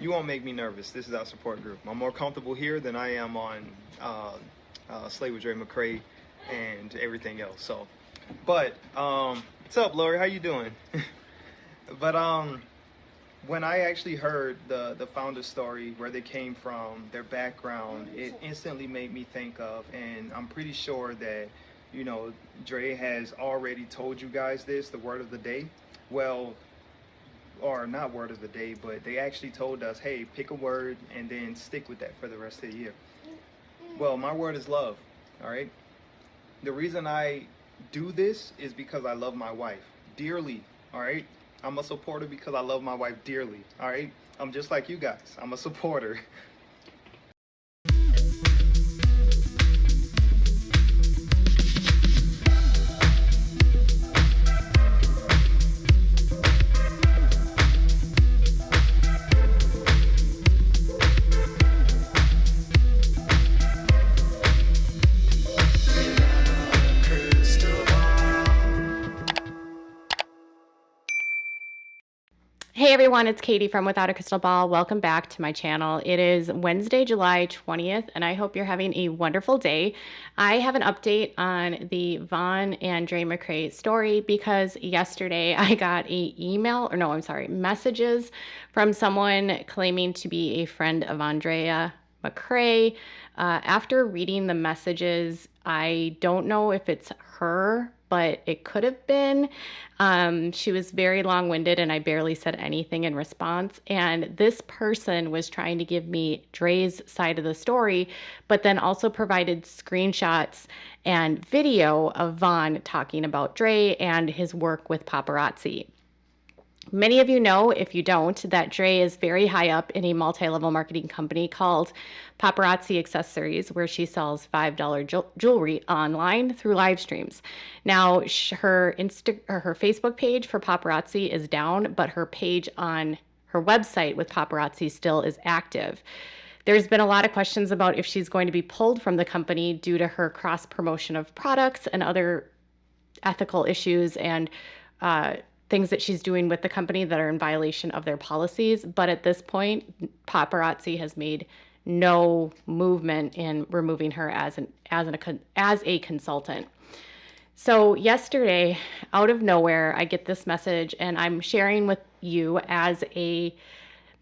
you won't make me nervous. This is our support group. I'm more comfortable here than I am on Slay with Dre McCray and everything else. So, but what's up, Lori? How you doing? But when I actually heard the founder's story, where they came from, their background, it instantly made me think of, and I'm pretty sure that, you know, Dre has already told you guys this, the word of the day. Well, or not word of the day, but they actually told us, hey, pick a word and then stick with that for the rest of the year. Well, my word is love, all right? The reason I do this is because I love my wife dearly, all right? I'm a supporter because I love my wife dearly, all right? I'm just like you guys. I'm a supporter. Hey everyone, it's Katie from Without a Crystal Ball. Welcome back to my channel. It is Wednesday, July 20th, and I hope you're having a wonderful day. I have an update on the Vaughn and Dre McCray story because yesterday I got messages from someone claiming to be a friend of Andrea McCray. After reading the messages, I don't know if it's her, but it could have been. She was very long-winded and I barely said anything in response. And this person was trying to give me Dre's side of the story, but then also provided screenshots and video of Vaughn talking about Dre and his work with paparazzi. Many of you know, if you don't, that Dre is very high up in a multi-level marketing company called Paparazzi Accessories, where she sells $5 jewelry online through live streams. Now, her Facebook page for paparazzi is down, but her page on her website with paparazzi still is active. There's been a lot of questions about if she's going to be pulled from the company due to her cross-promotion of products and other ethical issues and things that she's doing with the company that are in violation of their policies. But at this point, paparazzi has made no movement in removing her as a consultant. So yesterday, out of nowhere, I get this message, and I'm sharing with you as a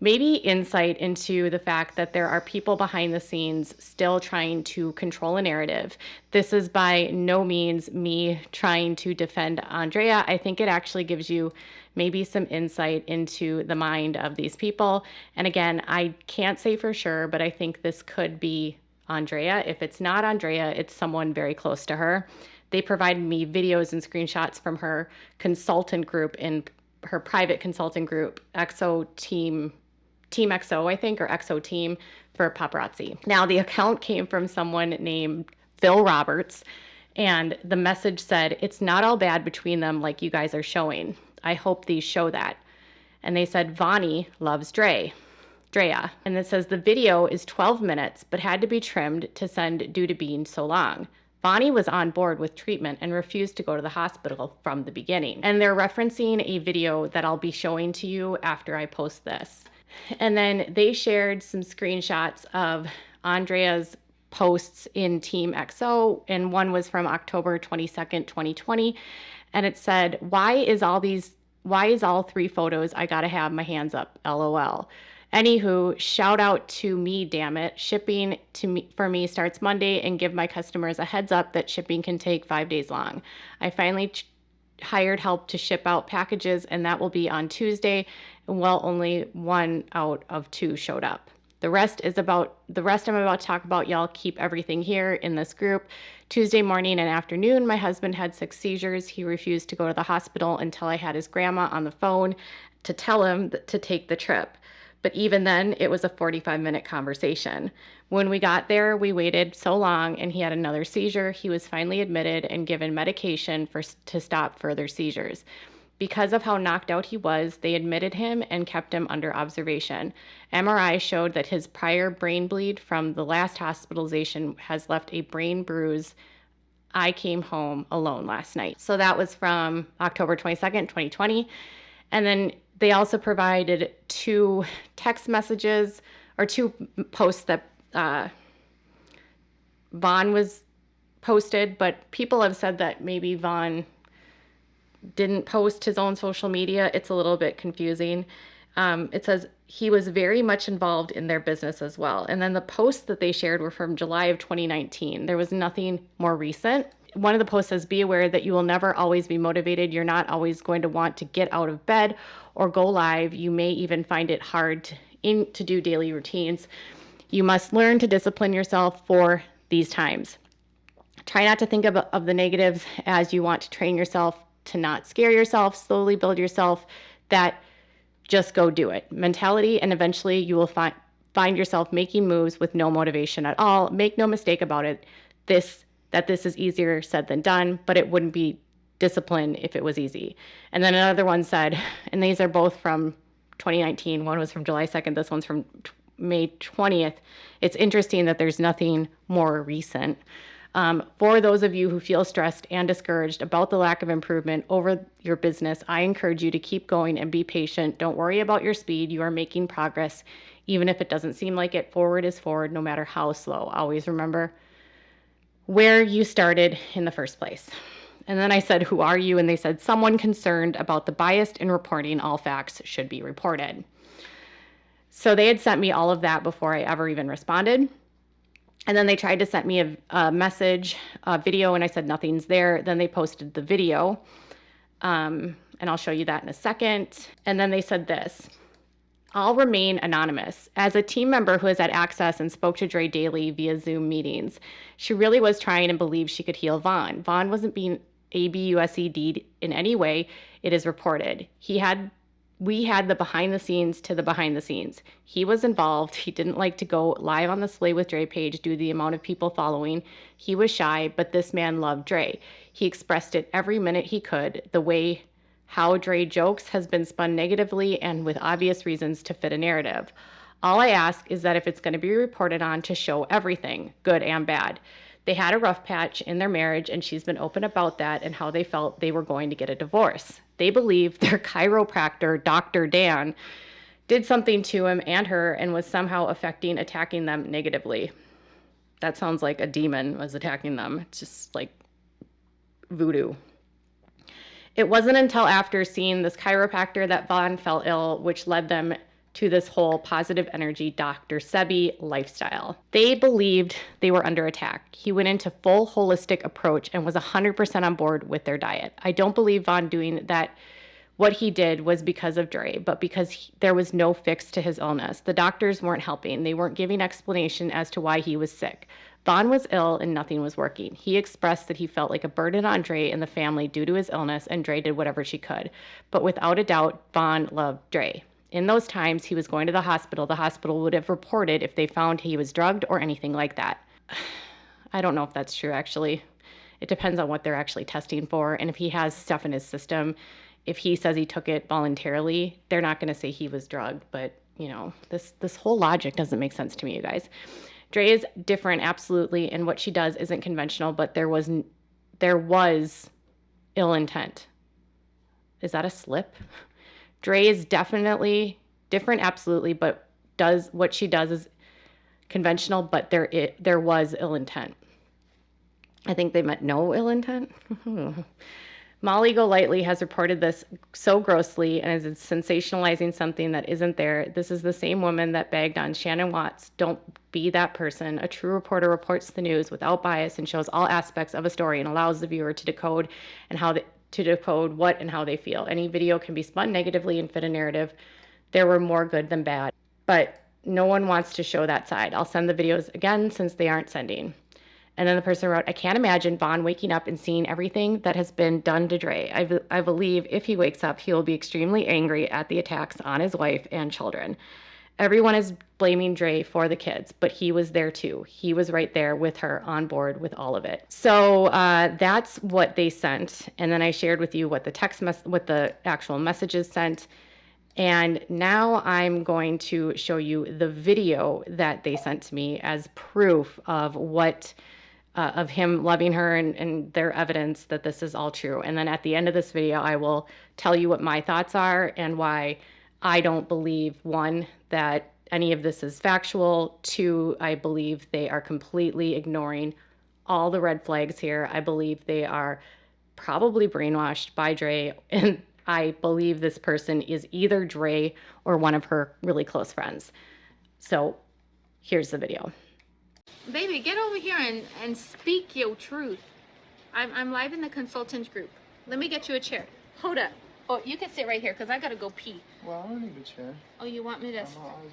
maybe insight into the fact that there are people behind the scenes still trying to control a narrative. This is by no means me trying to defend Andrea. I think it actually gives you maybe some insight into the mind of these people. And again, I can't say for sure, but I think this could be Andrea. If it's not Andrea, it's someone very close to her. They provided me videos and screenshots from her consultant group in her private consulting group, Team XO, I think, or XO Team for paparazzi. Now, the account came from someone named Phil Roberts, and the message said, "It's not all bad between them like you guys are showing. I hope these show that." And they said, "Vaughnie loves Drea." And it says the video is 12 minutes, but had to be trimmed to send due to being so long. Vaughnie was on board with treatment and refused to go to the hospital from the beginning. And they're referencing a video that I'll be showing to you after I post this. And then they shared some screenshots of Andrea's posts in Team XO, and one was from October 22nd, 2020. And it said, why is all three photos I gotta have my hands up, LOL. Anywho, shout out to me, damn it. Shipping for me starts Monday, and give my customers a heads up that shipping can take 5 days long. I finally hired help to ship out packages, and that will be on Tuesday. Well, only 1 out of 2 showed up. The rest I'm about to talk about. Y'all keep everything here in this group. Tuesday morning and afternoon, my husband had 6 seizures. He refused to go to the hospital until I had his grandma on the phone to tell him to take the trip. But even then, it was a 45-minute conversation. When we got there, we waited so long, and he had another seizure. He was finally admitted and given medication to stop further seizures. Because of how knocked out he was, they admitted him and kept him under observation. MRI showed that his prior brain bleed from the last hospitalization has left a brain bruise. I came home alone last night. So that was from October 22nd, 2020. And then They also provided 2 text messages or 2 posts that Vaughn was posted, but people have said that maybe Vaughn didn't post his own social media. It's a little bit confusing. It says he was very much involved in their business as well. And then the posts that they shared were from July of 2019. There was nothing more recent. One of the posts says, be aware that you will never always be motivated. You're not always going to want to get out of bed or go live. You may even find it hard to do daily routines. You must learn to discipline yourself for these times. Try not to think of the negatives, as you want to train yourself to not scare yourself, slowly build yourself that just go do it mentality, and eventually you will find yourself making moves with no motivation at all. Make no mistake about it, this is easier said than done, but it wouldn't be discipline if it was easy. And then another one said, and these are both from 2019, one was from July 2nd, this one's from May 20th. It's interesting that there's nothing more recent. For those of you who feel stressed and discouraged about the lack of improvement over your business, I encourage you to keep going and be patient. Don't worry about your speed. You are making progress, even if it doesn't seem like it. Forward is forward, no matter how slow. Always remember where you started in the first place. And then I said, who are you? And they said, someone concerned about the bias in reporting. All facts should be reported. So they had sent me all of that before I ever even responded. And then they tried to send me a message, a video, and I said, nothing's there. Then they posted the video, and I'll show you that in a second. And then they said this, I'll remain anonymous. As a team member who has had access and spoke to Dre daily via Zoom meetings, she really was trying and believed she could heal Vaughn. Vaughn wasn't being ABUSED'd in any way. It is reported. We had the behind the scenes to the behind the scenes. He was involved. He didn't like to go live on the Slay with Dre page due to the amount of people following. He was shy, but this man loved Dre. He expressed it every minute he could. The way how Dre jokes has been spun negatively and with obvious reasons to fit a narrative. All I ask is that if it's going to be reported on, to show everything, good and bad. They had a rough patch in their marriage, and she's been open about that and how they felt they were going to get a divorce. They believe their chiropractor, Dr. Dan, did something to him and her and was somehow attacking them negatively. That sounds like a demon was attacking them. It's just like voodoo. It wasn't until after seeing this chiropractor that Vaughn fell ill, which led them to this whole positive energy Dr. Sebi lifestyle. They believed they were under attack. He went into full holistic approach and was 100% on board with their diet. I don't believe Vaughn doing that. What he did was because of Dre, but because there was no fix to his illness. The doctors weren't helping. They weren't giving explanation as to why he was sick. Vaughn was ill and nothing was working. He expressed that he felt like a burden on Dre and the family due to his illness, and Dre did whatever she could. But without a doubt, Vaughn loved Dre. In those times he was going to the hospital would have reported if they found he was drugged or anything like that. I don't know if that's true, actually. It depends on what they're actually testing for, and if he has stuff in his system. If he says he took it voluntarily, they're not going to say he was drugged. But, you know, this whole logic doesn't make sense to me, you guys. Dre is different, absolutely, and what she does isn't conventional, but there was ill intent. Is that a slip? Dre is definitely different, absolutely, but what she does is conventional, but there was ill intent. I think they meant no ill intent. Molly Golightly has reported this so grossly and is sensationalizing something that isn't there. This is the same woman that bagged on Shannon Watts. Don't be that person. A true reporter reports the news without bias and shows all aspects of a story and allows the viewer to decode what and how they feel. Any video can be spun negatively and fit a narrative. There were more good than bad, but no one wants to show that side. I'll send the videos again since they aren't sending. And then the person wrote, I can't imagine Vaughn waking up and seeing everything that has been done to Dre. I believe if he wakes up, he will be extremely angry at the attacks on his wife and children. Everyone is blaming Dre for the kids, but he was there too. He was right there with her, on board with all of it. So that's what they sent. And then I shared with you what the actual messages sent. And now I'm going to show you the video that they sent to me as proof of what of him loving her and their evidence that this is all true. And then at the end of this video, I will tell you what my thoughts are and why I don't believe, one, that any of this is factual. Two, I believe they are completely ignoring all the red flags here. I believe they are probably brainwashed by Dre, and I believe this person is either Dre or one of her really close friends. So here's the video. Baby, get over here and speak your truth. I'm live in the consultant group. Let me get you a chair. Hold up. Oh, you can sit right here because I gotta go pee. Well, I don't need a chair. Oh, you want me to? My eyes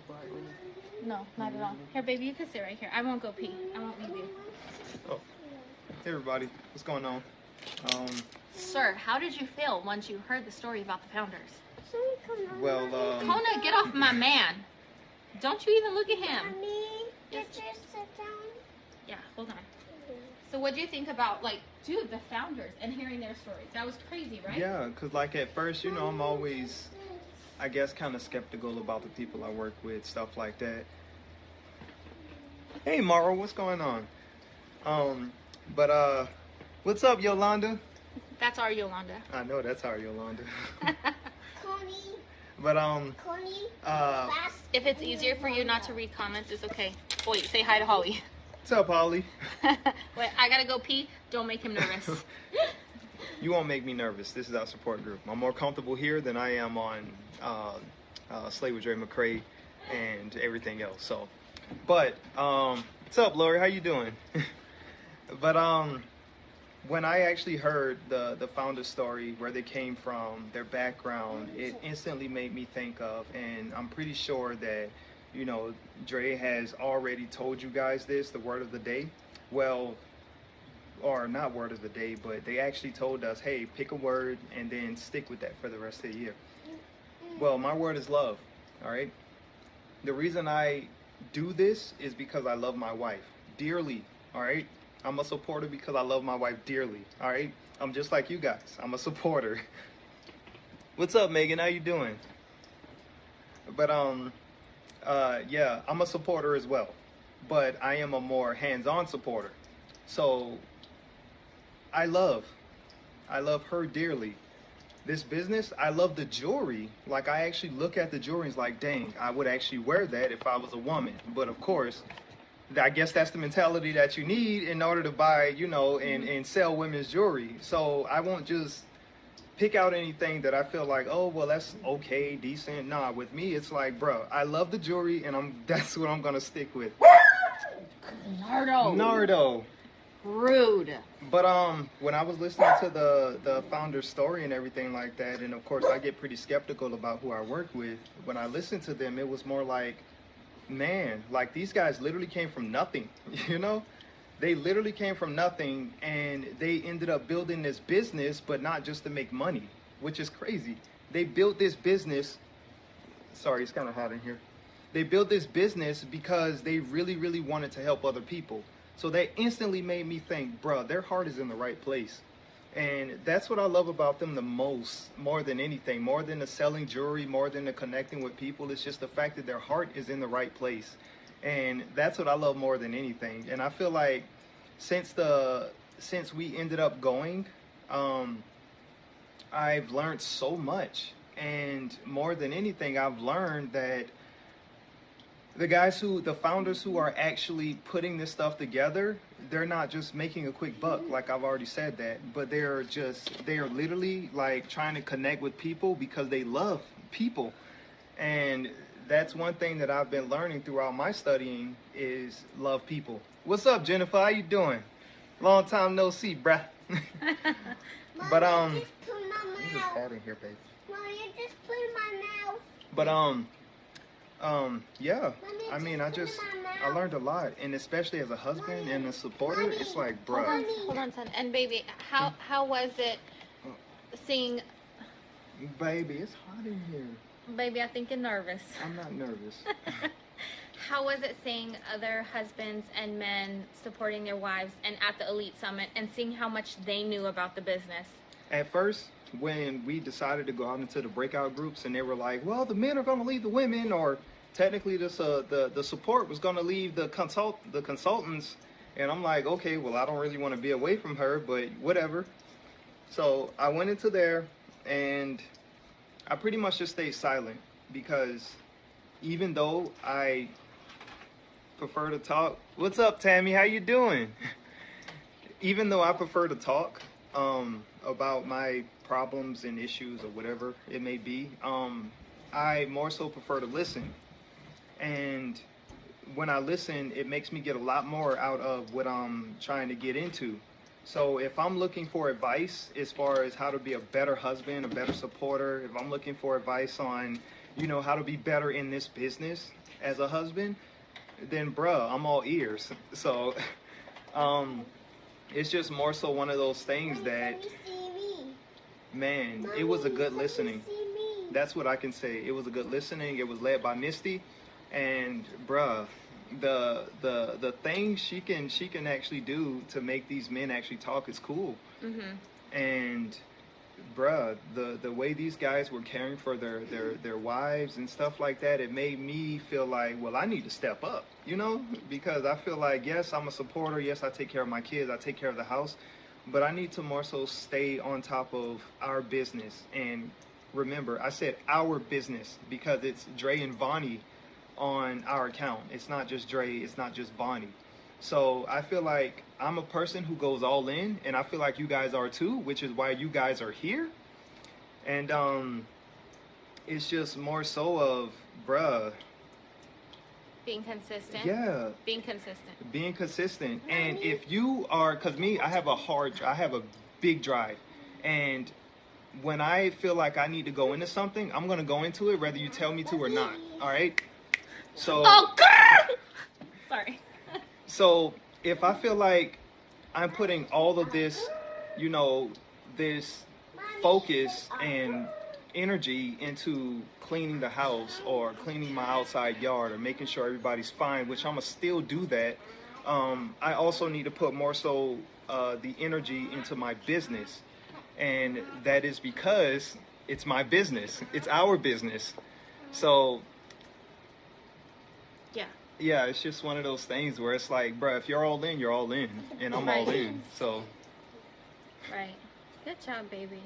bright with it. No, not at all. Here, baby, you can sit right here. I won't go pee. I won't leave you. Oh, hey everybody, what's going on? Sir, how did you feel once you heard the story about the founders? Well, Kona, get off my man. Don't you even look at him. Did you sit down? Yeah, hold on. So what do you think about, like, dude, the founders and hearing their stories? That was crazy, right? yeah, cause like at first, you know, I'm always, I guess, kind of skeptical about the people I work with, stuff like that. Hey, Mara, what's going on? But what's up, Yolanda? That's our Yolanda. I know that's our Yolanda. Connie, But Connie, uh, If it's easier for you not to read comments, it's okay. Wait, say hi to Holly. what's up, Holly? Wait, I gotta go pee. Don't make him nervous. You won't make me nervous. This is our support group. I'm more comfortable here than I am on Slay with Dre McCray and everything else. So, but what's up, Lori? How you doing? But when I actually heard the founder story, where they came from, their background, it instantly made me think of, and I'm pretty sure that, you know, Dre has already told you guys this, the word of the day. Well, or not word of the day, but they actually told us, hey, pick a word and then stick with that for the rest of the year. Well, my word is love, all right? The reason I do this is because I love my wife dearly, all right? I'm a supporter because I love my wife dearly, all right? I'm just like you guys. I'm a supporter. What's up, Megan? How you doing? But yeah, I'm a supporter as well, but I am a more hands-on supporter. So I love her dearly. This business, I love the jewelry. Like, I actually look at the jewelry and it's like, dang, I would actually wear that if I was a woman. But of course, I guess that's the mentality that you need in order to buy, you know, and sell women's jewelry. So I won't just pick out anything that I feel like, oh, well, that's okay, decent. Nah, with me, it's like, bro, I love the jewelry, and that's what I'm gonna stick with. Nardo. Rude. But when I was listening to the founder's story and everything like that, and of course I get pretty skeptical about who I work with. When I listened to them, it was more like, man, like, these guys literally came from nothing, you know? They literally came from nothing, and they ended up building this business, but not just to make money, which is crazy. They built this business, sorry, it's kind of hot in here. They built this business because they really, really wanted to help other people. So that instantly made me think, bruh, their heart is in the right place. And that's what I love about them the most, more than anything, more than the selling jewelry, more than the connecting with people. It's just the fact that their heart is in the right place. And that's what I love more than anything. And I feel like since we ended up going, I've learned so much. And more than anything, I've learned that the founders who are actually putting this stuff together, they're not just making a quick buck, like I've already said that, but they are literally like trying to connect with people because they love people. And that's one thing that I've been learning throughout my studying is love people. What's up, Jennifer? How you doing? Long time no see, bruh. But Mommy, just put my it's just mouth. hard in here, baby. Mommy, just put my mouth. But yeah, Mommy, I mean, I my learned a lot, and especially as a husband and a supporter, it's like, Hold bruh, on, hold on, son. And baby, how was it seeing? baby, it's hot in here. Baby, I think you're nervous. I'm not nervous. How was it seeing other husbands and men supporting their wives and at the Elite Summit and seeing how much they knew about the business? At first, when we decided to go out into the breakout groups and they were like, well, the men are going to leave the women, or technically the support was going to leave the consultants, And I'm like, okay, well, I don't really want to be away from her, but whatever. So I went into there and I pretty much just stayed silent because even though I prefer to talk, what's up, Tammy? How you doing? Even though I prefer to talk about my problems and issues or whatever it may be, I more so prefer to listen. And when I listen, it makes me get a lot more out of what I'm trying to get into. So if I'm looking for advice as far as how to be a better husband, a better supporter, if I'm looking for advice on, you know, how to be better in this business as a husband, then bruh, I'm all ears. So it's just more so one of those things that, man, it was a good listening. That's what I can say. It was a good listening. It was led by Misty, and bruh, the things she can actually do to make these men actually talk is cool. And bruh, the way these guys were caring for their wives and stuff like that, it made me feel like, well, I need to step up, you know, because I feel like, yes, I'm a supporter, yes, I take care of my kids, I take care of the house, but I need to more so stay on top of our business. And remember, I said our business because it's Dre and Vonnie on our account. It's not just Dre, it's not just Vonnie. So I feel like I'm a person who goes all in, and I feel like you guys are too, which is why you guys are here. And it's just more so of, bruh, Being consistent. yeah, Being consistent. being consistent. And if you are, because me, I have a big drive, and when I feel like I need to go into something, I'm gonna go into it whether you tell me to or not. All right. So. Oh, girl! Sorry. So if I feel like I'm putting all of this, you know, this focus and energy into cleaning the house or cleaning my outside yard or making sure everybody's fine, which I'm gonna still do that, I also need to put more so the energy into my business. And that is because it's my business. It's our business. So yeah, it's just one of those things where it's like, bruh, if you're all in, you're all in. And I'm all in. So. Right. Good job, baby.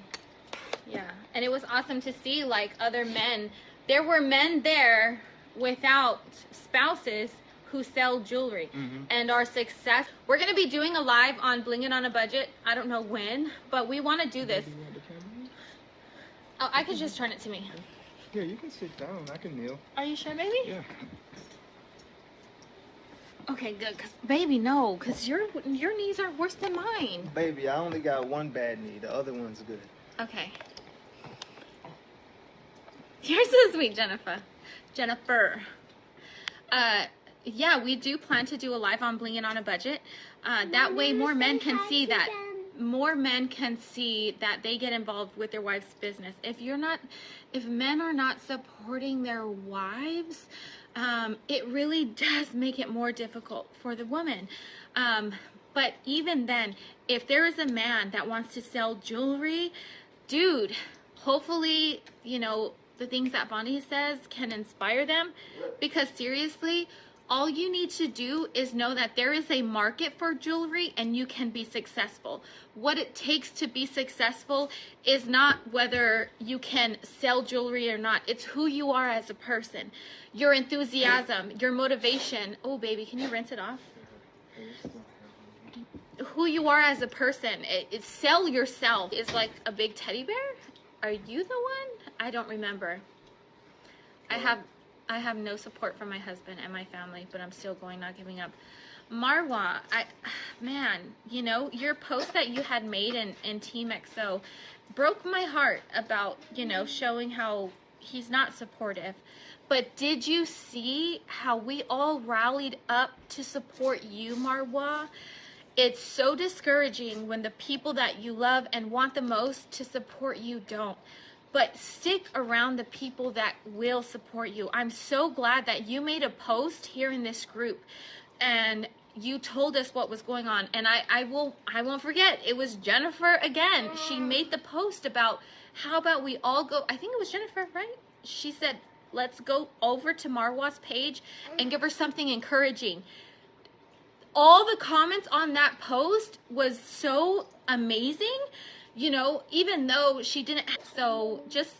Yeah. And it was awesome to see, like, other men. There were men there without spouses who sell jewelry and are success. We're going to be doing a live on Blingin' on a Budget. I don't know when, but we want to do this. Oh, I could just turn it to me. Yeah, you can sit down. I can kneel. Are you sure, baby? Yeah. Okay, good. Cause, baby, no, because your knees are worse than mine. Baby, I only got one bad knee. The other one's good. Okay. You're so sweet, Jennifer. Yeah, we do plan to do a live on Blingin' on a Budget. That way more men can see that. More men can see that they get involved with their wife's business. If men are not supporting their wives, it really does make it more difficult for the woman. But even then, if there is a man that wants to sell jewelry, dude, hopefully, you know, the things that Bonnie says can inspire them, because seriously, all you need to do is know that there is a market for jewelry and you can be successful. What it takes to be successful is not whether you can sell jewelry or not. It's who you are as a person, your enthusiasm, your motivation. Oh, baby, can you rinse it off? Who you are as a person. It's sell yourself. Is like a big teddy bear? Are you the one? I don't remember. I have no support from my husband and my family, but I'm still going, not giving up. Marwa, man, you know, your post that you had made in Team XO broke my heart about, you know, showing how he's not supportive. But did you see how we all rallied up to support you, Marwa? It's so discouraging when the people that you love and want the most to support you don't. But stick around the people that will support you. I'm so glad that you made a post here in this group and you told us what was going on. And I won't forget, it was Jennifer again. She made the post about how about we all go, I think it was Jennifer, right? She said, let's go over to Marwa's page and give her something encouraging. all the comments on that post was so amazing, you know, even though she didn't. So just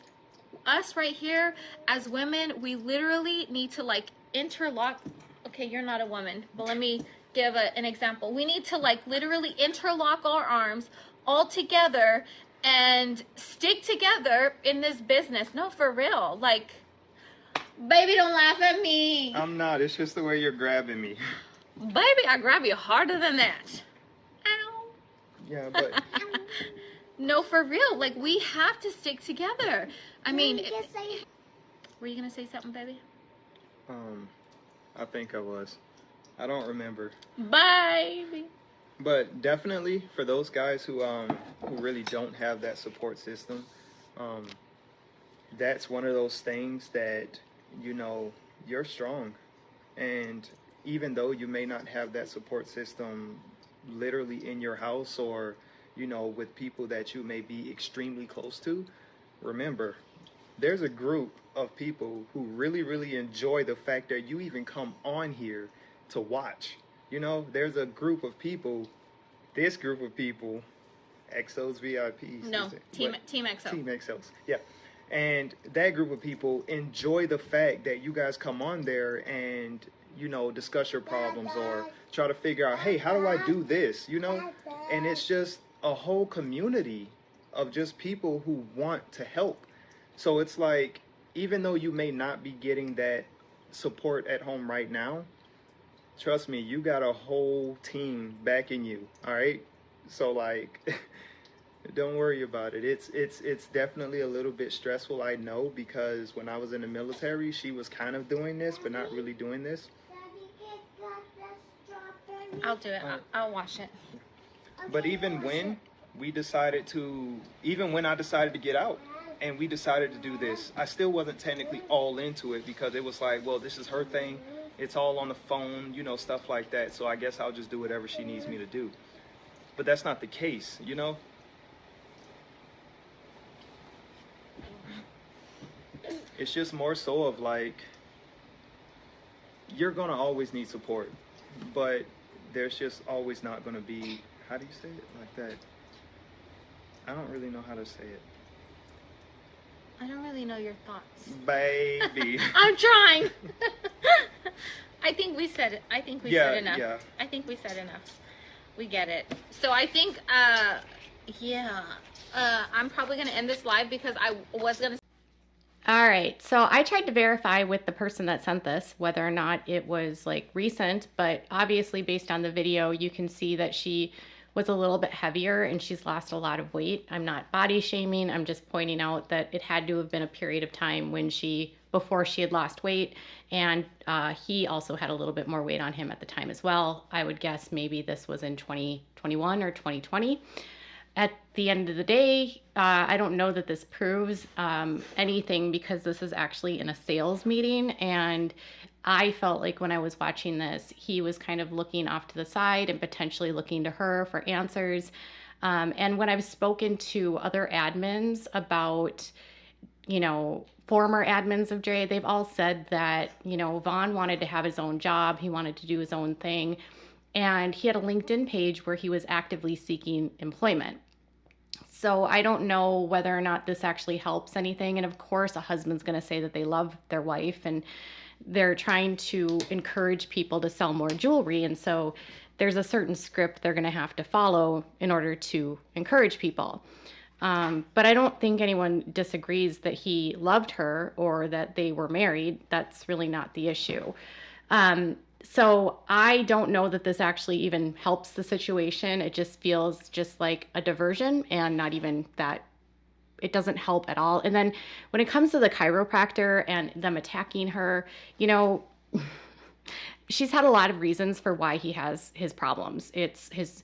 us right here as women, we literally need to like interlock. Okay, you're not a woman, but let me give an example. We need to like literally interlock our arms all together and stick together in this business. No, for real. Like, baby, don't laugh at me. I'm not. It's just the way you're grabbing me. Baby, I grab you harder than that. Ow. Yeah, but No, for real. Like, we have to stick together. I mean, Just say were you gonna say something, baby? I think I was. I don't remember. Baby. But definitely for those guys who really don't have that support system, that's one of those things that, you know, you're strong. And even though you may not have that support system literally in your house or, you know, with people that you may be extremely close to, remember, there's a group of people who really, really enjoy the fact that you even come on here to watch. You know, there's a group of people, this group of people, XO's VIPs. No, is it? Team What? XO. Team XO's, yeah. And that group of people enjoy the fact that you guys come on there and, you know, discuss your problems or try to figure out, hey, how do I do this, you know? And it's just a whole community of just people who want to help. So it's like, even though you may not be getting that support at home right now, trust me, you got a whole team backing you, all right? So, like, don't worry about it. It's definitely a little bit stressful, I know, because when I was in the military, she was kind of doing this, but not really doing this. I'll do it. I'll wash it. But even when I decided to get out and we decided to do this, I still wasn't technically all into it because it was like, well, this is her thing. It's all on the phone, you know, stuff like that. So I guess I'll just do whatever she needs me to do. But that's not the case, you know? It's just more so of like, you're going to always need support, but there's just always not going to be, how do you say it like that? I don't really know how to say it. I don't really know your thoughts. Baby. I'm trying. I think we said it. I think we said enough. Yeah. I think we said enough. We get it. So I think, I'm probably going to end this live because I was going to. All right, so I tried to verify with the person that sent this whether or not it was like recent, but obviously based on the video, you can see that she was a little bit heavier and she's lost a lot of weight. I'm not body shaming. I'm just pointing out that it had to have been a period of time before she had lost weight, and he also had a little bit more weight on him at the time as well. I would guess maybe this was in 2021 or 2020. At the end of the day, I don't know that this proves anything because this is actually in a sales meeting, and I felt like when I was watching this, he was kind of looking off to the side and potentially looking to her for answers. And when I've spoken to other admins about, you know, former admins of Dre, they've all said that, you know, Vaughn wanted to have his own job. He wanted to do his own thing. And he had a LinkedIn page where he was actively seeking employment. So I don't know whether or not this actually helps anything. And of course, a husband's going to say that they love their wife and they're trying to encourage people to sell more jewelry. And so there's a certain script they're going to have to follow in order to encourage people. But I don't think anyone disagrees that he loved her or that they were married. That's really not the issue. So I don't know that this actually even helps the situation. It just feels just like a diversion and not even that. It doesn't help at all. And then when it comes to the chiropractor and them attacking her, you know, she's had a lot of reasons for why he has his problems. It's his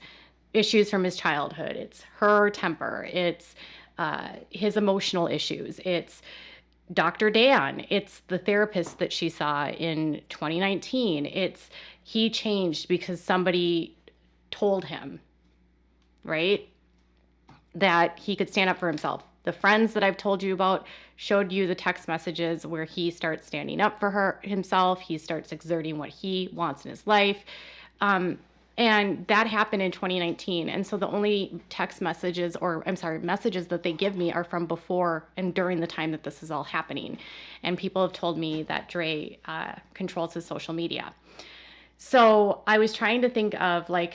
issues from his childhood. It's her temper. It's his emotional issues. It's Dr. Dan. It's the therapist that she saw in 2019. It's he changed because somebody told him, right, that he could stand up for himself. The friends that I've told you about showed you the text messages where he starts standing up for himself. He starts exerting what he wants in his life. And that happened in 2019. And so the only text messages, messages that they give me are from before and during the time that this is all happening. And people have told me that Dre controls his social media. So I was trying to think of like,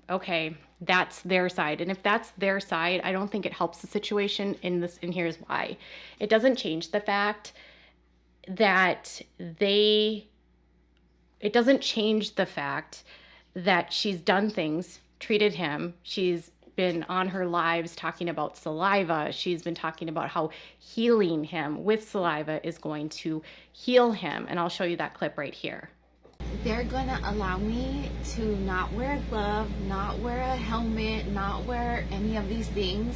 okay, that's their side. And if that's their side, I don't think it helps the situation and here's why. It doesn't change the fact that it doesn't change the fact that she's done things, treated him. She's been on her lives talking about saliva. She's been talking about how healing him with saliva is going to heal him. And I'll show you that clip right here. They're going to allow me to not wear a glove, not wear a helmet, not wear any of these things.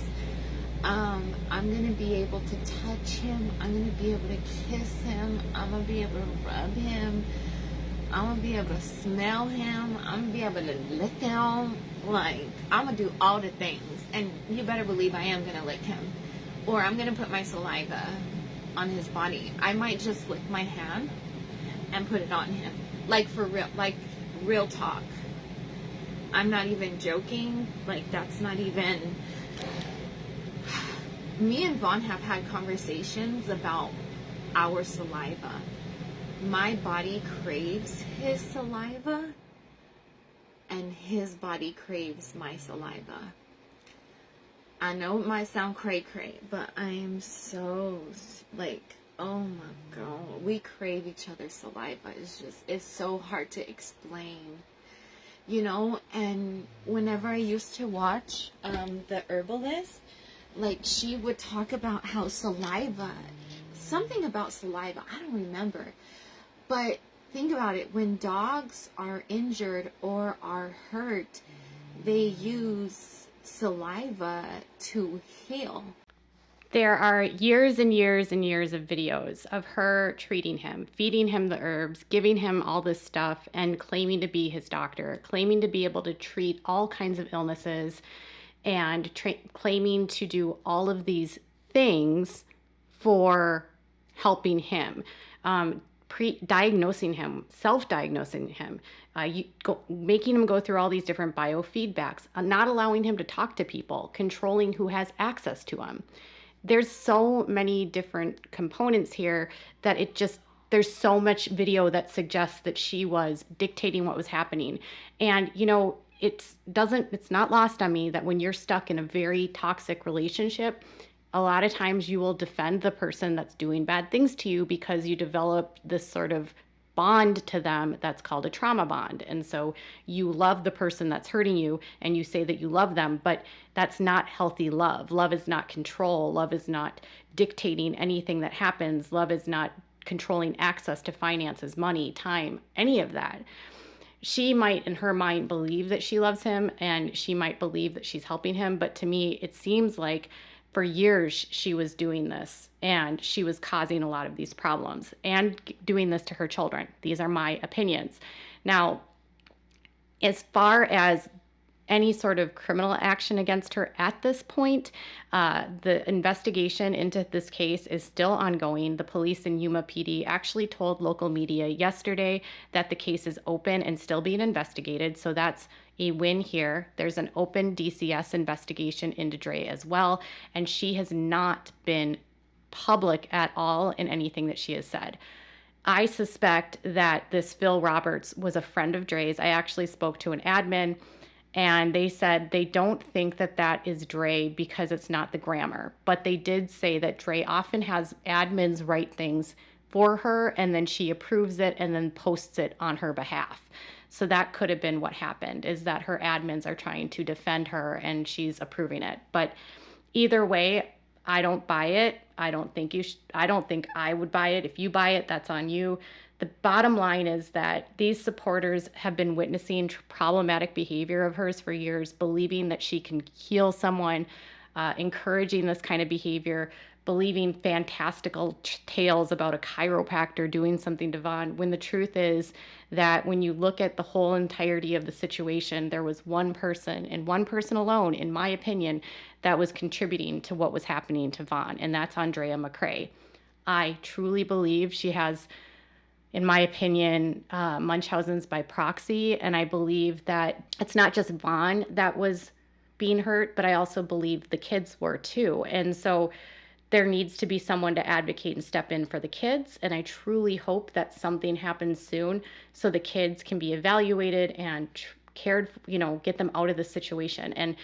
I'm going to be able to touch him. I'm going to be able to kiss him. I'm going to be able to rub him. I'm going to be able to smell him. I'm going to be able to lick him. Like, I'm going to do all the things. And you better believe I am going to lick him. Or I'm going to put my saliva on his body. I might just lick my hand and put it on him. Like, for real, like, real talk. I'm not even joking. Like, that's not even... Me and Vaughn have had conversations about our saliva. My body craves his saliva, and his body craves my saliva. I know it might sound cray-cray, but I am so, like, oh my God. We crave each other's saliva. It's so hard to explain, you know? And whenever I used to watch The Herbalist, like, she would talk about how saliva, something about saliva, I don't remember. But think about it, when dogs are injured or are hurt, they use saliva to heal. There are years and years and years of videos of her treating him, feeding him the herbs, giving him all this stuff, and claiming to be his doctor, claiming to be able to treat all kinds of illnesses, and claiming to do all of these things for helping him. Diagnosing him, self-diagnosing him, making him go through all these different biofeedbacks, not allowing him to talk to people, controlling who has access to him. There's so many different components here that there's so much video that suggests that she was dictating what was happening. And, you know, it's not lost on me that when you're stuck in a very toxic relationship, a lot of times you will defend the person that's doing bad things to you because you develop this sort of bond to them that's called a trauma bond. And so you love the person that's hurting you and you say that you love them, but that's not healthy love. Love is not control. Love is not dictating anything that happens. Love is not controlling access to finances, money, time, any of that. She might, in her mind, believe that she loves him and she might believe that she's helping him. But to me, it seems like for years she was doing this and she was causing a lot of these problems and doing this to her children. These are my opinions. Now, as far as any sort of criminal action against her at this point, the investigation into this case is still ongoing. The police in Yuma PD actually told local media yesterday that the case is open and still being investigated. So that's a win here. There's an open DCS investigation into Dre as well, and she has not been public at all in anything that she has said. I suspect that this Phil Roberts was a friend of Dre's. I actually spoke to an admin, and they said they don't think that that is Dre because it's not the grammar. But they did say that Dre often has admins write things for her, and then she approves it and then posts it on her behalf. So that could have been what happened, is that her admins are trying to defend her and she's approving it. But either way, I don't buy it. I don't think I would buy it. If you buy it, that's on you. The bottom line is that these supporters have been witnessing problematic behavior of hers for years, believing that she can heal someone, encouraging this kind of behavior, believing fantastical tales about a chiropractor doing something to Vaughn, when the truth is that when you look at the whole entirety of the situation, there was one person, and one person alone, in my opinion, that was contributing to what was happening to Vaughn, and that's Dre McCray. I truly believe she has in my opinion, Munchausen's by proxy. And I believe that it's not just Vaughn that was being hurt, but I also believe the kids were too. And so there needs to be someone to advocate and step in for the kids. And I truly hope that something happens soon so the kids can be evaluated and cared, get them out of the situation. And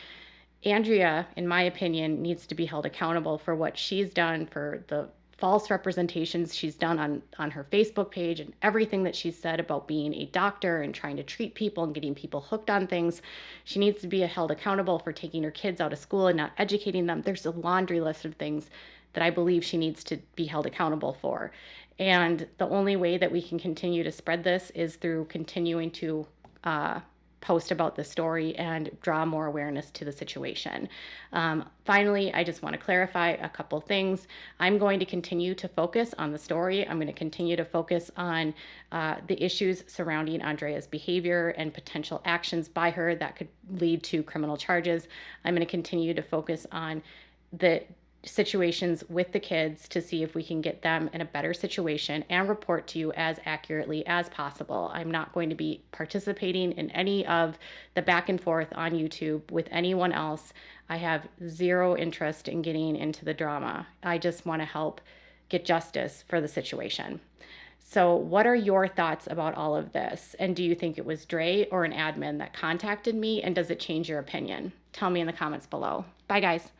Andrea, in my opinion, needs to be held accountable for what she's done, for the false representations she's done on her Facebook page and everything that she's said about being a doctor and trying to treat people and getting people hooked on things. She needs to be held accountable for taking her kids out of school and not educating them. There's a laundry list of things that I believe she needs to be held accountable for. And the only way that we can continue to spread this is through continuing to post about the story and draw more awareness to the situation. Finally, I just want to clarify a couple things. I'm going to continue to focus on the story. I'm going to continue to focus on the issues surrounding Andrea's behavior and potential actions by her that could lead to criminal charges. I'm going to continue to focus on the situations with the kids to see if we can get them in a better situation and report to you as accurately as possible. I'm not going to be participating in any of the back and forth on YouTube with anyone else. I have zero interest in getting into the drama. I just want to help get justice for the situation. So what are your thoughts about all of this? And do you think it was Dre or an admin that contacted me? And does it change your opinion? Tell me in the comments below. Bye, guys.